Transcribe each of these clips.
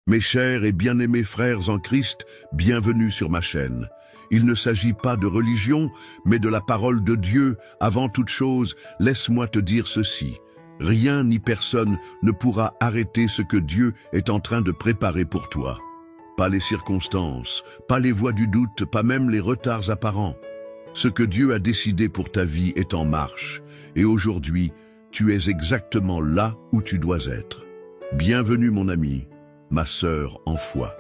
Mes chers et bien-aimés frères en Christ, bienvenue sur ma chaîne. Il ne s'agit pas de religion, mais de la parole de Dieu. Avant toute chose, laisse-moi te dire ceci. Rien ni personne ne pourra arrêter ce que Dieu est en train de préparer pour toi. Pas les circonstances, pas les voies du doute, pas même les retards apparents. Ce que Dieu a décidé pour ta vie est en marche. Et aujourd'hui, tu es exactement là où tu dois être. Bienvenue mon ami, ma sœur en foi.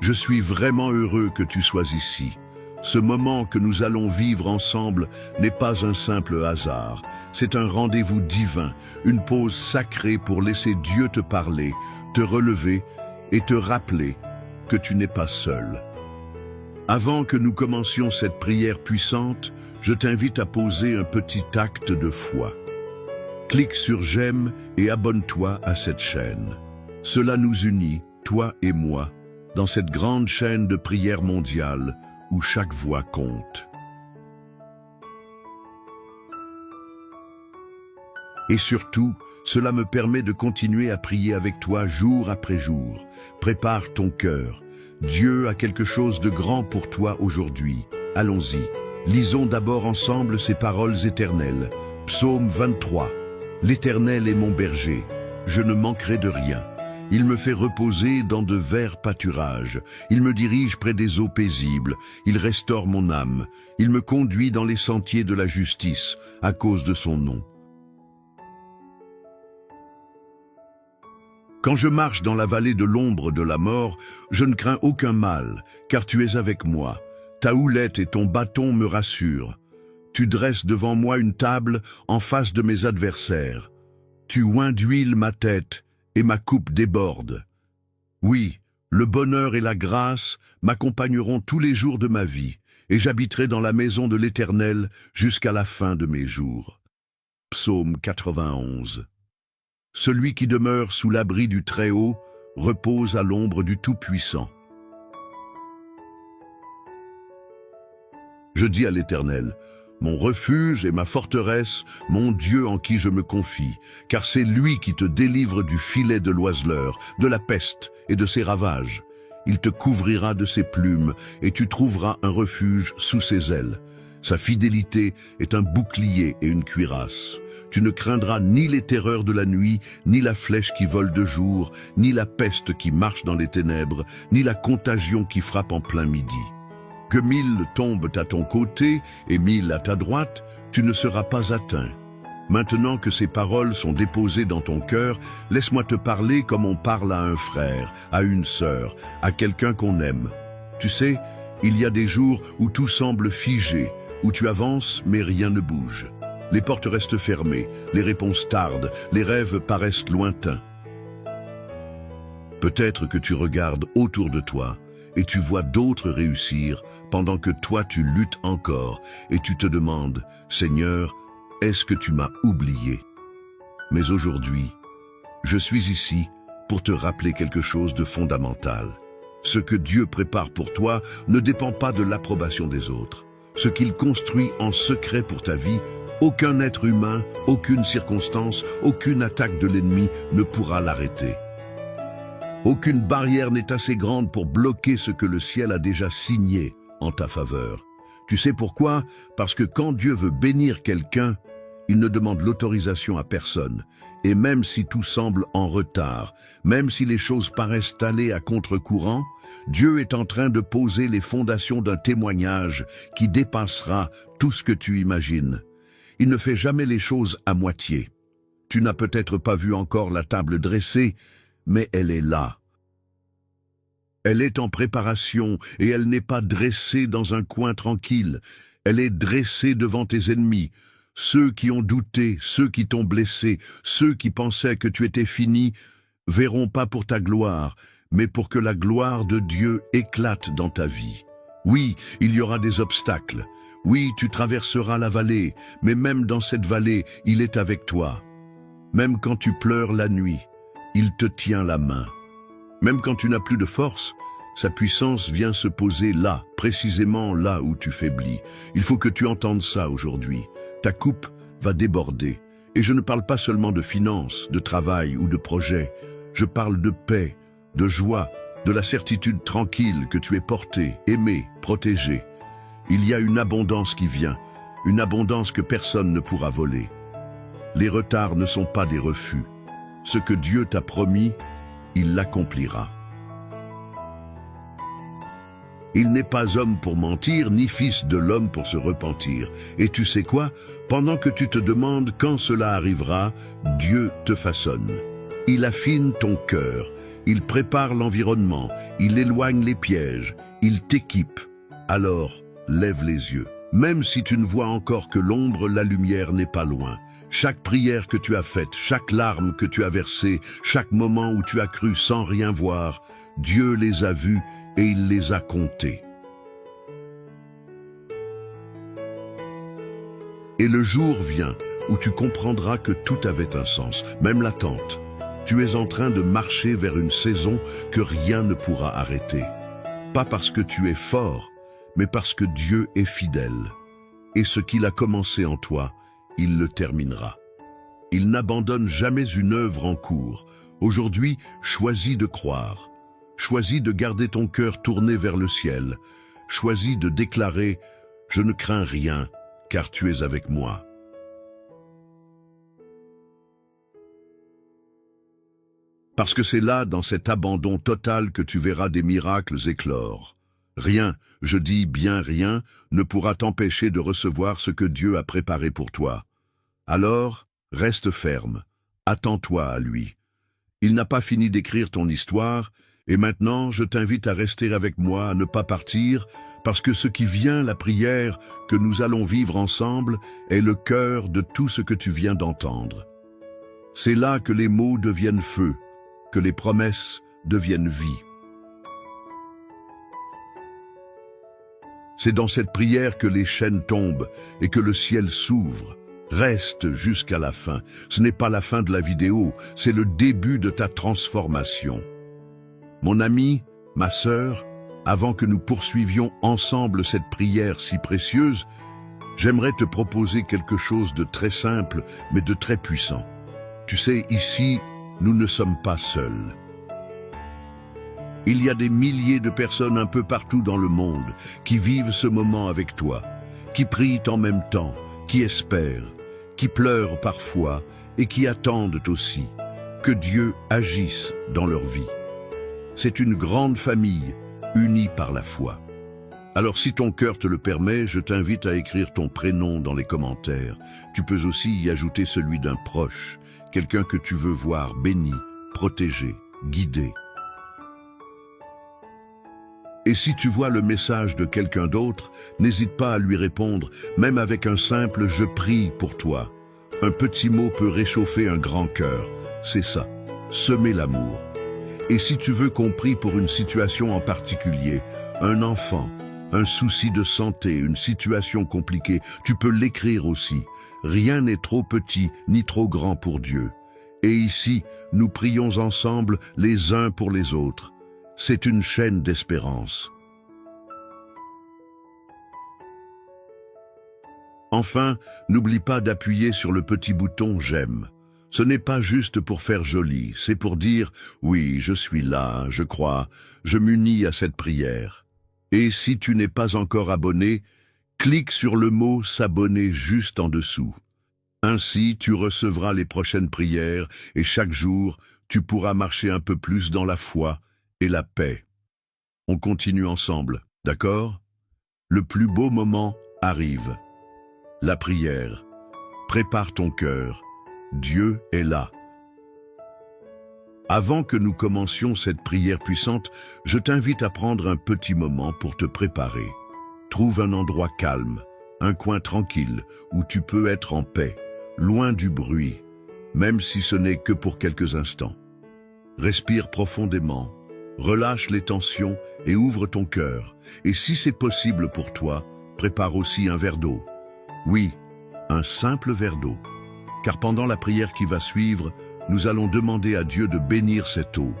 Je suis vraiment heureux que tu sois ici. Ce moment que nous allons vivre ensemble n'est pas un simple hasard. C'est un rendez-vous divin, une pause sacrée pour laisser Dieu te parler, te relever et te rappeler que tu n'es pas seul. Avant que nous commencions cette prière puissante, je t'invite à poser un petit acte de foi. Clique sur j'aime et abonne-toi à cette chaîne. Cela nous unit, toi et moi, dans cette grande chaîne de prière mondiale où chaque voix compte. Et surtout, cela me permet de continuer à prier avec toi jour après jour. Prépare ton cœur. Dieu a quelque chose de grand pour toi aujourd'hui. Allons-y. Lisons d'abord ensemble ces paroles éternelles. Psaume 23. L'Éternel est mon berger, je ne manquerai de rien. Il me fait reposer dans de verts pâturages. Il me dirige près des eaux paisibles. Il restaure mon âme. Il me conduit dans les sentiers de la justice, à cause de son nom. Quand je marche dans la vallée de l'ombre de la mort, je ne crains aucun mal, car tu es avec moi. Ta houlette et ton bâton me rassurent. Tu dresses devant moi une table en face de mes adversaires. Tu oins d'huile ma tête et ma coupe déborde. Oui, le bonheur et la grâce m'accompagneront tous les jours de ma vie, et j'habiterai dans la maison de l'Éternel jusqu'à la fin de mes jours. Psaume 91. Celui qui demeure sous l'abri du Très-Haut repose à l'ombre du Tout-Puissant. Je dis à l'Éternel, mon refuge et ma forteresse, mon Dieu en qui je me confie, car c'est lui qui te délivre du filet de l'oiseleur, de la peste et de ses ravages. Il te couvrira de ses plumes et tu trouveras un refuge sous ses ailes. Sa fidélité est un bouclier et une cuirasse. Tu ne craindras ni les terreurs de la nuit, ni la flèche qui vole de jour, ni la peste qui marche dans les ténèbres, ni la contagion qui frappe en plein midi. Que 1000 tombent à ton côté et 1000 à ta droite, tu ne seras pas atteint. Maintenant que ces paroles sont déposées dans ton cœur, laisse-moi te parler comme on parle à un frère, à une sœur, à quelqu'un qu'on aime. Tu sais, il y a des jours où tout semble figé, où tu avances mais rien ne bouge. Les portes restent fermées, les réponses tardent, les rêves paraissent lointains. Peut-être que tu regardes autour de toi, et tu vois d'autres réussir pendant que toi tu luttes encore et tu te demandes, Seigneur, est-ce que tu m'as oublié? Mais aujourd'hui, je suis ici pour te rappeler quelque chose de fondamental. Ce que Dieu prépare pour toi ne dépend pas de l'approbation des autres. Ce qu'il construit en secret pour ta vie, aucun être humain, aucune circonstance, aucune attaque de l'ennemi ne pourra l'arrêter. Aucune barrière n'est assez grande pour bloquer ce que le ciel a déjà signé en ta faveur. Tu sais pourquoi? Parce que quand Dieu veut bénir quelqu'un, il ne demande l'autorisation à personne. Et même si tout semble en retard, même si les choses paraissent aller à contre-courant, Dieu est en train de poser les fondations d'un témoignage qui dépassera tout ce que tu imagines. Il ne fait jamais les choses à moitié. Tu n'as peut-être pas vu encore la table dressée, mais elle est là. Elle est en préparation et elle n'est pas dressée dans un coin tranquille. Elle est dressée devant tes ennemis, ceux qui ont douté, ceux qui t'ont blessé, ceux qui pensaient que tu étais fini, verront pas pour ta gloire, mais pour que la gloire de Dieu éclate dans ta vie. Oui, il y aura des obstacles. Oui, tu traverseras la vallée, mais même dans cette vallée, il est avec toi. Même quand tu pleures la nuit, il te tient la main. Même quand tu n'as plus de force, sa puissance vient se poser là, précisément là où tu faiblis. Il faut que tu entendes ça aujourd'hui. Ta coupe va déborder. Et je ne parle pas seulement de finances, de travail ou de projets. Je parle de paix, de joie, de la certitude tranquille que tu es porté, aimé, protégé. Il y a une abondance qui vient, une abondance que personne ne pourra voler. Les retards ne sont pas des refus. Ce que Dieu t'a promis, il l'accomplira. Il n'est pas homme pour mentir, ni fils de l'homme pour se repentir. Et tu sais quoi? Pendant que tu te demandes quand cela arrivera, Dieu te façonne. Il affine ton cœur, il prépare l'environnement, il éloigne les pièges, il t'équipe. Alors, lève les yeux. Même si tu ne vois encore que l'ombre, la lumière n'est pas loin. Chaque prière que tu as faite, chaque larme que tu as versée, chaque moment où tu as cru sans rien voir, Dieu les a vus et il les a comptés. Et le jour vient où tu comprendras que tout avait un sens, même l'attente. Tu es en train de marcher vers une saison que rien ne pourra arrêter. Pas parce que tu es fort, mais parce que Dieu est fidèle. Et ce qu'il a commencé en toi, il le terminera. Il n'abandonne jamais une œuvre en cours. Aujourd'hui, choisis de croire. Choisis de garder ton cœur tourné vers le ciel. Choisis de déclarer « Je ne crains rien, car tu es avec moi ». Parce que c'est là, dans cet abandon total, que tu verras des miracles éclore. Rien, je dis bien rien, ne pourra t'empêcher de recevoir ce que Dieu a préparé pour toi. Alors, reste ferme, attends-toi à lui. Il n'a pas fini d'écrire ton histoire, et maintenant je t'invite à rester avec moi, à ne pas partir, parce que ce qui vient, la prière que nous allons vivre ensemble, est le cœur de tout ce que tu viens d'entendre. C'est là que les mots deviennent feu, que les promesses deviennent vie. C'est dans cette prière que les chaînes tombent et que le ciel s'ouvre. Reste jusqu'à la fin. Ce n'est pas la fin de la vidéo, c'est le début de ta transformation. Mon ami, ma sœur, avant que nous poursuivions ensemble cette prière si précieuse, j'aimerais te proposer quelque chose de très simple, mais de très puissant. Tu sais, ici, nous ne sommes pas seuls. Il y a des milliers de personnes un peu partout dans le monde qui vivent ce moment avec toi, qui prient en même temps, qui espèrent, qui pleurent parfois et qui attendent aussi que Dieu agisse dans leur vie. C'est une grande famille unie par la foi. Alors si ton cœur te le permet, je t'invite à écrire ton prénom dans les commentaires. Tu peux aussi y ajouter celui d'un proche, quelqu'un que tu veux voir béni, protégé, guidé. Et si tu vois le message de quelqu'un d'autre, n'hésite pas à lui répondre, même avec un simple « je prie pour toi ». Un petit mot peut réchauffer un grand cœur. C'est ça, semer l'amour. Et si tu veux qu'on prie pour une situation en particulier, un enfant, un souci de santé, une situation compliquée, tu peux l'écrire aussi. Rien n'est trop petit ni trop grand pour Dieu. Et ici, nous prions ensemble les uns pour les autres. C'est une chaîne d'espérance. Enfin, n'oublie pas d'appuyer sur le petit bouton « J'aime ». Ce n'est pas juste pour faire joli, c'est pour dire « Oui, je suis là, je crois, je m'unis à cette prière ». Et si tu n'es pas encore abonné, clique sur le mot « S'abonner » juste en dessous. Ainsi, tu recevras les prochaines prières et chaque jour, tu pourras marcher un peu plus dans la foi et la paix. On continue ensemble, d'accord? Le plus beau moment arrive. La prière. Prépare ton cœur. Dieu est là. Avant que nous commencions cette prière puissante, je t'invite à prendre un petit moment pour te préparer. Trouve un endroit calme, un coin tranquille où tu peux être en paix, loin du bruit, même si ce n'est que pour quelques instants. Respire profondément. Relâche les tensions et ouvre ton cœur. Et si c'est possible pour toi, prépare aussi un verre d'eau. Oui, un simple verre d'eau. Car pendant la prière qui va suivre, nous allons demander à Dieu de bénir cette eau.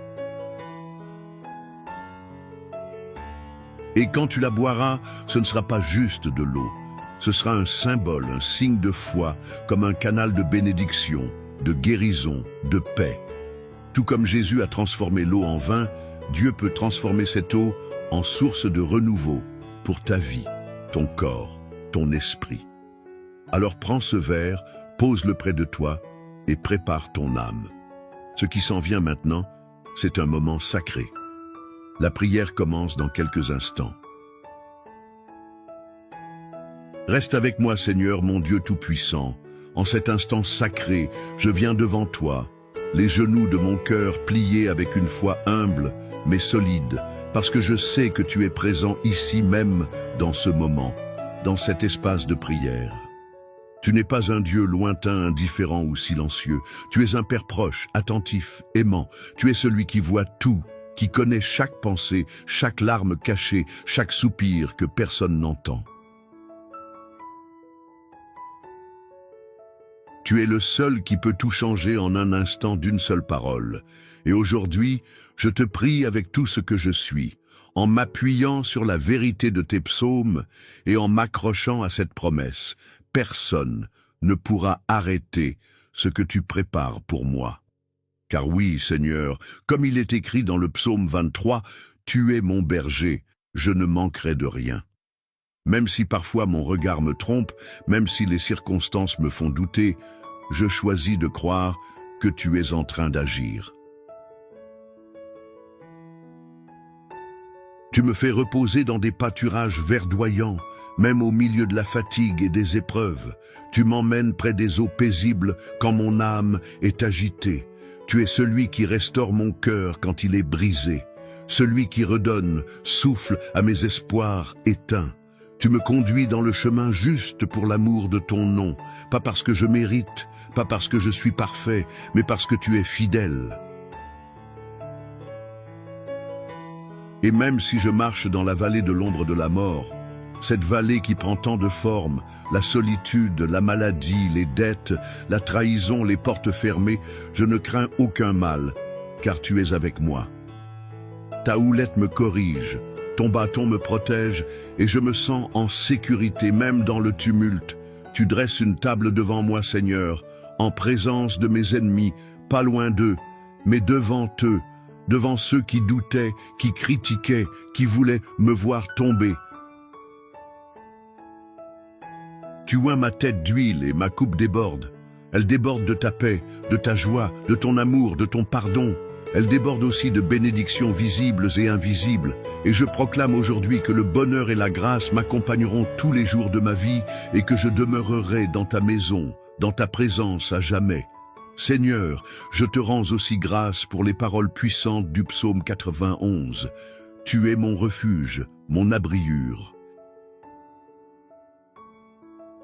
Et quand tu la boiras, ce ne sera pas juste de l'eau. Ce sera un symbole, un signe de foi, comme un canal de bénédiction, de guérison, de paix. Tout comme Jésus a transformé l'eau en vin, Dieu peut transformer cette eau en source de renouveau pour ta vie, ton corps, ton esprit. Alors prends ce verre, pose-le près de toi et prépare ton âme. Ce qui s'en vient maintenant, c'est un moment sacré. La prière commence dans quelques instants. Reste avec moi, Seigneur, mon Dieu Tout-Puissant. En cet instant sacré, je viens devant toi, les genoux de mon cœur pliés avec une foi humble, mais solide, parce que je sais que tu es présent ici même, dans ce moment, dans cet espace de prière. Tu n'es pas un Dieu lointain, indifférent ou silencieux. Tu es un Père proche, attentif, aimant. Tu es celui qui voit tout, qui connaît chaque pensée, chaque larme cachée, chaque soupir que personne n'entend. Tu es le seul qui peut tout changer en un instant d'une seule parole. Et aujourd'hui, je te prie avec tout ce que je suis, en m'appuyant sur la vérité de tes psaumes et en m'accrochant à cette promesse. Personne ne pourra arrêter ce que tu prépares pour moi. Car oui, Seigneur, comme il est écrit dans le psaume 23, « Tu es mon berger, je ne manquerai de rien ». Même si parfois mon regard me trompe, même si les circonstances me font douter, je choisis de croire que tu es en train d'agir. Tu me fais reposer dans des pâturages verdoyants, même au milieu de la fatigue et des épreuves. Tu m'emmènes près des eaux paisibles quand mon âme est agitée. Tu es celui qui restaure mon cœur quand il est brisé, celui qui redonne souffle à mes espoirs éteints. Tu me conduis dans le chemin juste pour l'amour de ton nom, pas parce que je mérite, pas parce que je suis parfait, mais parce que tu es fidèle. Et même si je marche dans la vallée de l'ombre de la mort, cette vallée qui prend tant de formes, la solitude, la maladie, les dettes, la trahison, les portes fermées, je ne crains aucun mal, car tu es avec moi. Ta houlette me corrige, ton bâton me protège, et je me sens en sécurité, même dans le tumulte. Tu dresses une table devant moi, Seigneur, en présence de mes ennemis, pas loin d'eux, mais devant eux, devant ceux qui doutaient, qui critiquaient, qui voulaient me voir tomber. Tu oins ma tête d'huile et ma coupe déborde. Elle déborde de ta paix, de ta joie, de ton amour, de ton pardon. Elle déborde aussi de bénédictions visibles et invisibles. Et je proclame aujourd'hui que le bonheur et la grâce m'accompagneront tous les jours de ma vie et que je demeurerai dans ta maison, dans ta présence à jamais. Seigneur, je te rends aussi grâce pour les paroles puissantes du psaume 91. Tu es mon refuge, mon abriure.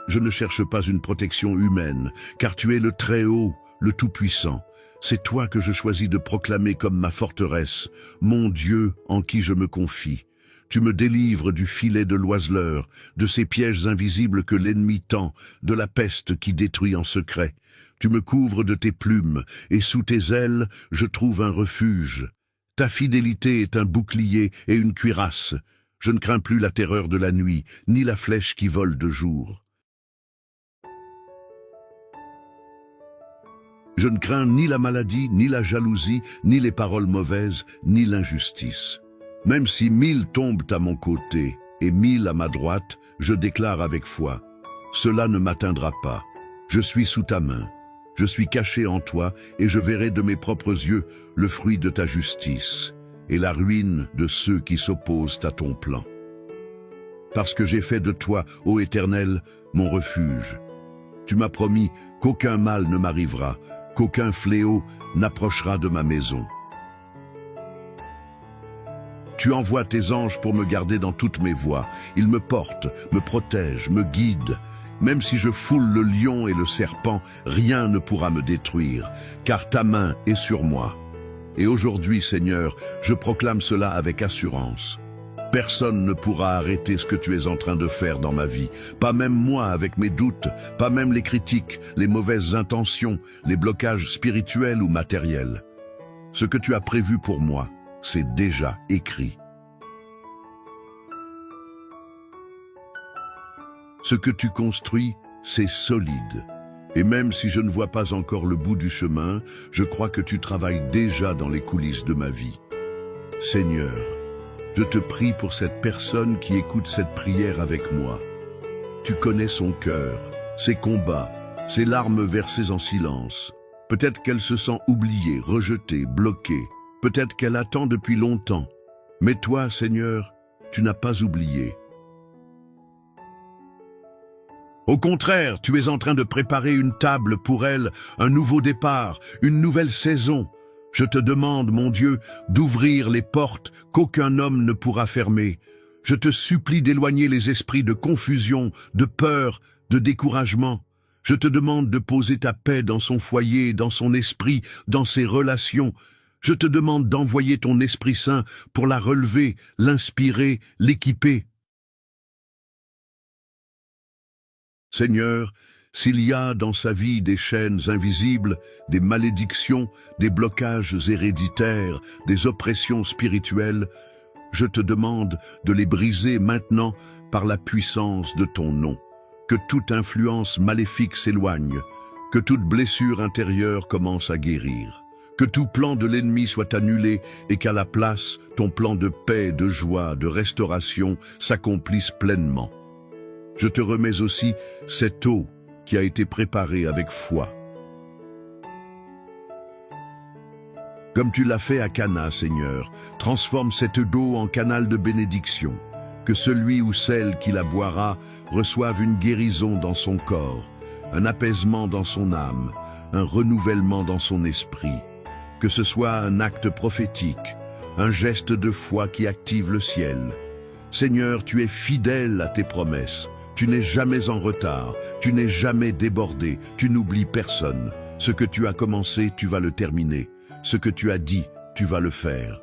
Je ne cherche pas une protection humaine, car tu es le Très-Haut, le Tout-Puissant. C'est toi que je choisis de proclamer comme ma forteresse, mon Dieu en qui je me confie. Tu me délivres du filet de l'oiseleur, de ces pièges invisibles que l'ennemi tend, de la peste qui détruit en secret. Tu me couvres de tes plumes, et sous tes ailes, je trouve un refuge. Ta fidélité est un bouclier et une cuirasse. Je ne crains plus la terreur de la nuit, ni la flèche qui vole de jour. Je ne crains ni la maladie, ni la jalousie, ni les paroles mauvaises, ni l'injustice. Même si 1000 tombent à mon côté et 1000 à ma droite, je déclare avec foi, cela ne m'atteindra pas. Je suis sous ta main, je suis caché en toi et je verrai de mes propres yeux le fruit de ta justice et la ruine de ceux qui s'opposent à ton plan. Parce que j'ai fait de toi, ô Éternel, mon refuge. Tu m'as promis qu'aucun mal ne m'arrivera, qu'aucun fléau n'approchera de ma maison. Tu envoies tes anges pour me garder dans toutes mes voies. Ils me portent, me protègent, me guident. Même si je foule le lion et le serpent, rien ne pourra me détruire, car ta main est sur moi. Et aujourd'hui, Seigneur, je proclame cela avec assurance. Personne ne pourra arrêter ce que tu es en train de faire dans ma vie. Pas même moi avec mes doutes, pas même les critiques, les mauvaises intentions, les blocages spirituels ou matériels. Ce que tu as prévu pour moi, c'est déjà écrit. Ce que tu construis, c'est solide. Et même si je ne vois pas encore le bout du chemin, je crois que tu travailles déjà dans les coulisses de ma vie. Seigneur, je te prie pour cette personne qui écoute cette prière avec moi. Tu connais son cœur, ses combats, ses larmes versées en silence. Peut-être qu'elle se sent oubliée, rejetée, bloquée. Peut-être qu'elle attend depuis longtemps. Mais toi, Seigneur, tu n'as pas oublié. Au contraire, tu es en train de préparer une table pour elle, un nouveau départ, une nouvelle saison. Je te demande, mon Dieu, d'ouvrir les portes qu'aucun homme ne pourra fermer. Je te supplie d'éloigner les esprits de confusion, de peur, de découragement. Je te demande de poser ta paix dans son foyer, dans son esprit, dans ses relations. Je te demande d'envoyer ton Esprit Saint pour la relever, l'inspirer, l'équiper. Seigneur, s'il y a dans sa vie des chaînes invisibles, des malédictions, des blocages héréditaires, des oppressions spirituelles, je te demande de les briser maintenant par la puissance de ton nom. Que toute influence maléfique s'éloigne, que toute blessure intérieure commence à guérir, que tout plan de l'ennemi soit annulé et qu'à la place, ton plan de paix, de joie, de restauration s'accomplisse pleinement. Je te remets aussi cette eau qui a été préparée avec foi. Comme tu l'as fait à Cana, Seigneur, transforme cette eau en canal de bénédiction. Que celui ou celle qui la boira reçoive une guérison dans son corps, un apaisement dans son âme, un renouvellement dans son esprit. Que ce soit un acte prophétique, un geste de foi qui active le ciel. Seigneur, tu es fidèle à tes promesses. Tu n'es jamais en retard, tu n'es jamais débordé, tu n'oublies personne. Ce que tu as commencé, tu vas le terminer. Ce que tu as dit, tu vas le faire.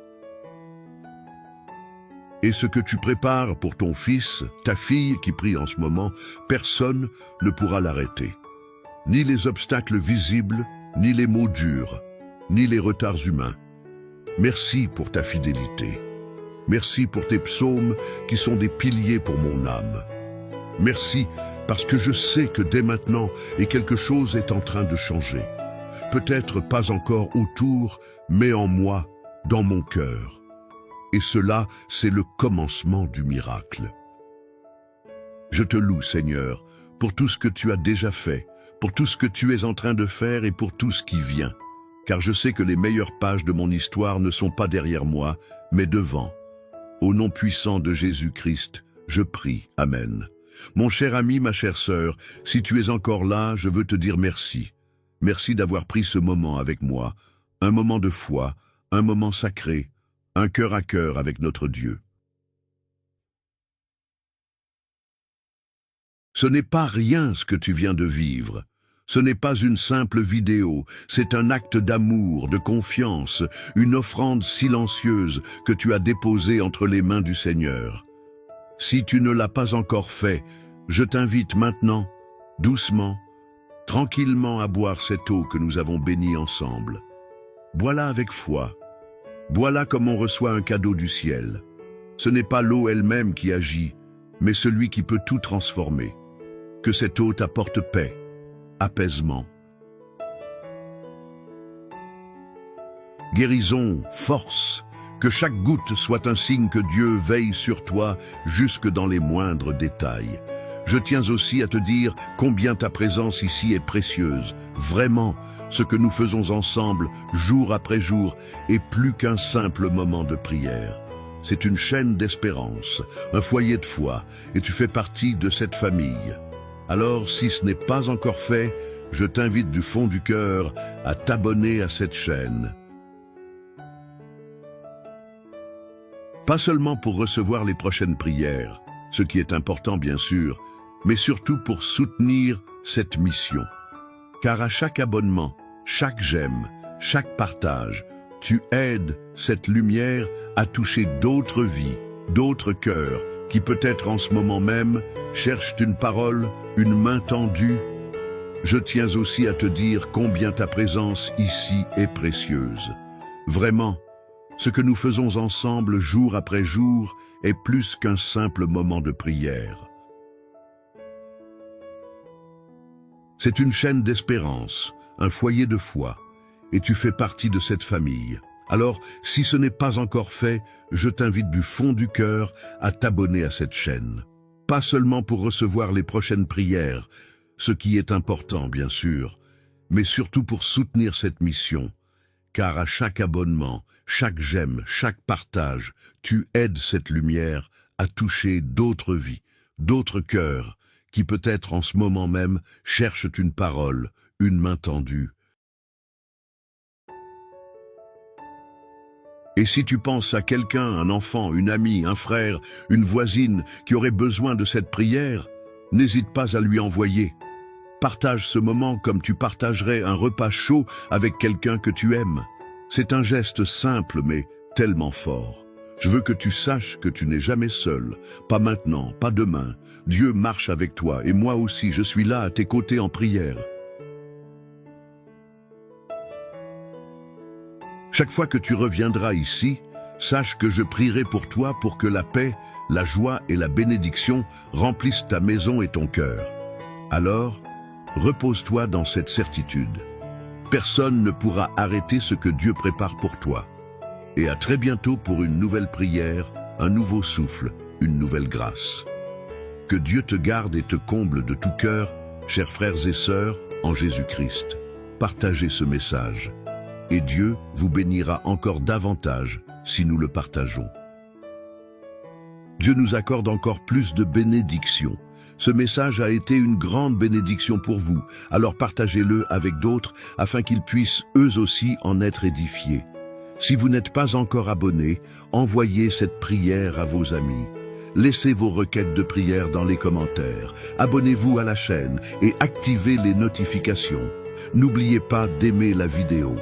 Et ce que tu prépares pour ton fils, ta fille qui prie en ce moment, personne ne pourra l'arrêter. Ni les obstacles visibles, ni les mots durs, ni les retards humains. Merci pour ta fidélité. Merci pour tes psaumes qui sont des piliers pour mon âme. Merci parce que je sais que dès maintenant, et quelque chose est en train de changer. Peut-être pas encore autour, mais en moi, dans mon cœur. Et cela, c'est le commencement du miracle. Je te loue, Seigneur, pour tout ce que tu as déjà fait, pour tout ce que tu es en train de faire et pour tout ce qui vient. Car je sais que les meilleures pages de mon histoire ne sont pas derrière moi, mais devant. Au nom puissant de Jésus-Christ, je prie. Amen. Mon cher ami, ma chère sœur, si tu es encore là, je veux te dire merci. Merci d'avoir pris ce moment avec moi, un moment de foi, un moment sacré, un cœur à cœur avec notre Dieu. Ce n'est pas rien ce que tu viens de vivre. Ce n'est pas une simple vidéo, c'est un acte d'amour, de confiance, une offrande silencieuse que tu as déposée entre les mains du Seigneur. Si tu ne l'as pas encore fait, je t'invite maintenant, doucement, tranquillement à boire cette eau que nous avons bénie ensemble. Bois-la avec foi. Bois-la comme on reçoit un cadeau du ciel. Ce n'est pas l'eau elle-même qui agit, mais celui qui peut tout transformer. Que cette eau t'apporte paix, apaisement, guérison, force. Que chaque goutte soit un signe que Dieu veille sur toi jusque dans les moindres détails. Je tiens aussi à te dire combien ta présence ici est précieuse. Vraiment, ce que nous faisons ensemble, jour après jour, est plus qu'un simple moment de prière. C'est une chaîne d'espérance, un foyer de foi, et tu fais partie de cette famille. Alors, si ce n'est pas encore fait, je t'invite du fond du cœur à t'abonner à cette chaîne. Pas seulement pour recevoir les prochaines prières, ce qui est important bien sûr, mais surtout pour soutenir cette mission. Car à chaque abonnement, chaque j'aime, chaque partage, tu aides cette lumière à toucher d'autres vies, d'autres cœurs, qui peut-être en ce moment même cherchent une parole, une main tendue. Je tiens aussi à te dire combien ta présence ici est précieuse. Vraiment, ce que nous faisons ensemble jour après jour est plus qu'un simple moment de prière. C'est une chaîne d'espérance, un foyer de foi, et tu fais partie de cette famille. Alors, si ce n'est pas encore fait, je t'invite du fond du cœur à t'abonner à cette chaîne. Pas seulement pour recevoir les prochaines prières, ce qui est important bien sûr, mais surtout pour soutenir cette mission, car à chaque abonnement, chaque j'aime, chaque partage, tu aides cette lumière à toucher d'autres vies, d'autres cœurs, qui peut-être en ce moment même cherchent une parole, une main tendue. Et si tu penses à quelqu'un, un enfant, une amie, un frère, une voisine qui aurait besoin de cette prière, n'hésite pas à lui envoyer. Partage ce moment comme tu partagerais un repas chaud avec quelqu'un que tu aimes. C'est un geste simple mais tellement fort. Je veux que tu saches que tu n'es jamais seul, pas maintenant, pas demain. Dieu marche avec toi et moi aussi je suis là à tes côtés en prière. Chaque fois que tu reviendras ici, sache que je prierai pour toi pour que la paix, la joie et la bénédiction remplissent ta maison et ton cœur. Alors, repose-toi dans cette certitude. Personne ne pourra arrêter ce que Dieu prépare pour toi. Et à très bientôt pour une nouvelle prière, un nouveau souffle, une nouvelle grâce. Que Dieu te garde et te comble de tout cœur, chers frères et sœurs, en Jésus-Christ. Partagez ce message. Et Dieu vous bénira encore davantage si nous le partageons. Dieu nous accorde encore plus de bénédictions. Ce message a été une grande bénédiction pour vous, alors partagez-le avec d'autres afin qu'ils puissent eux aussi en être édifiés. Si vous n'êtes pas encore abonné, envoyez cette prière à vos amis. Laissez vos requêtes de prière dans les commentaires. Abonnez-vous à la chaîne et activez les notifications. N'oubliez pas d'aimer la vidéo.